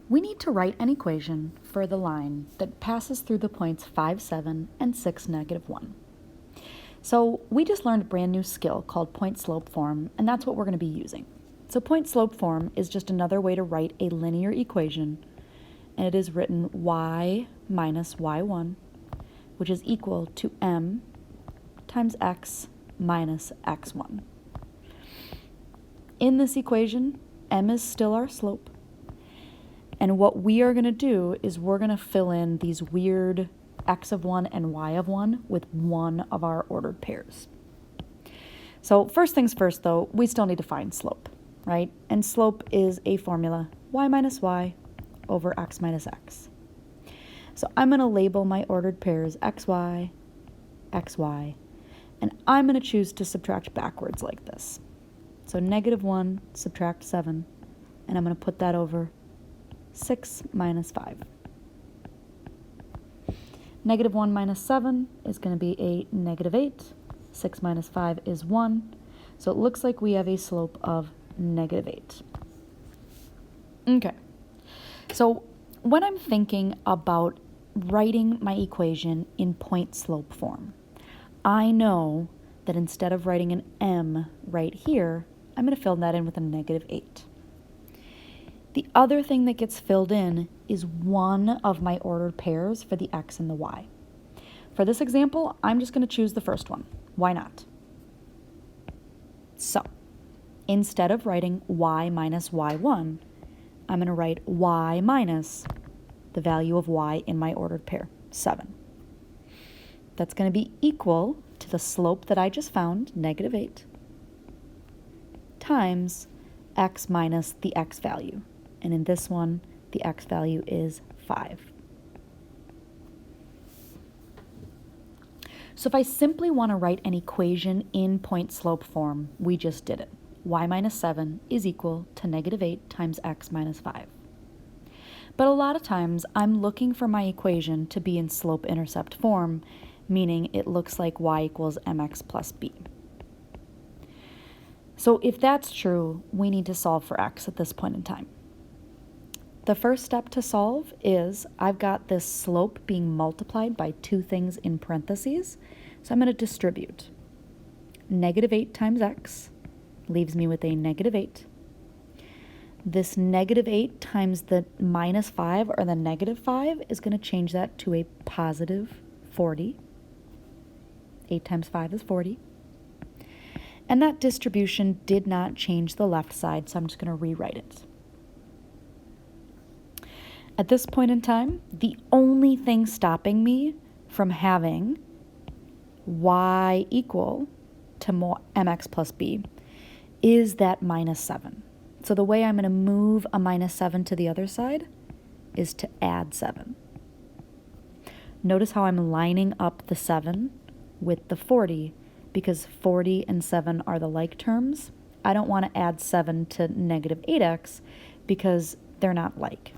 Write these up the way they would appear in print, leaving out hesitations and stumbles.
We need to write an equation for the line that passes through the points 5, 7, and 6, -1. So we just learned a brand new skill called point-slope form, and that's what we're going to be using. So point-slope form is just another way to write a linear equation, and it is written y minus y1, which is equal to m times x minus x1. In this equation, m is still our slope. And what we are going to do is we're going to fill in these weird x of 1 and y of 1 with one of our ordered pairs. So first things first, though, we still need to find slope, right? And slope is a formula, y minus y over x minus x. So I'm going to label my ordered pairs xy, xy, and I'm going to choose to subtract backwards like this. So -1 subtract 7, and I'm going to put that over 6 minus 5. -1 minus 7 is going to be a -8. 6 minus 5 is 1. So it looks like we have a slope of -8. Okay. So when I'm thinking about writing my equation in point-slope form, I know that instead of writing an m right here, I'm going to fill that in with a -8. The other thing that gets filled in is one of my ordered pairs for the x and the y. For this example, I'm just going to choose the first one. Why not? So, instead of writing y minus y1, I'm going to write y minus the value of y in my ordered pair, 7. That's going to be equal to the slope that I just found, -8, times x minus the x value. And in this one, the x value is 5. So if I simply want to write an equation in point-slope form, we just did it. Y minus 7 is equal to -8 times x minus 5. But a lot of times, I'm looking for my equation to be in slope-intercept form, meaning it looks like y equals mx plus b. So if that's true, we need to solve for x at this point in time. The first step to solve is I've got this slope being multiplied by two things in parentheses, so I'm going to distribute. -8 times x leaves me with a -8. This -8 times the -5 or the -5 is going to change that to a positive 40. 8 times 5 is 40. And that distribution did not change the left side, so I'm just going to rewrite it. At this point in time, the only thing stopping me from having y equal to mx plus b is that -7. So the way I'm going to move a -7 to the other side is to add 7. Notice how I'm lining up the 7 with the 40 because 40 and 7 are the like terms. I don't want to add 7 to -8x because they're not like.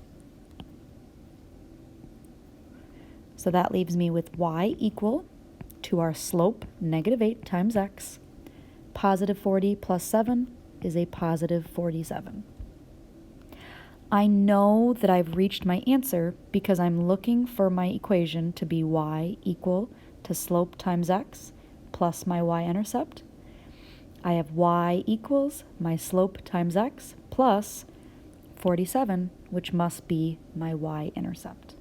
So that leaves me with y equal to our slope, -8 times x. Positive 40 plus 7 is a positive 47. I know that I've reached my answer because I'm looking for my equation to be y equal to slope times x plus my y-intercept. I have y equals my slope times x plus 47, which must be my y-intercept.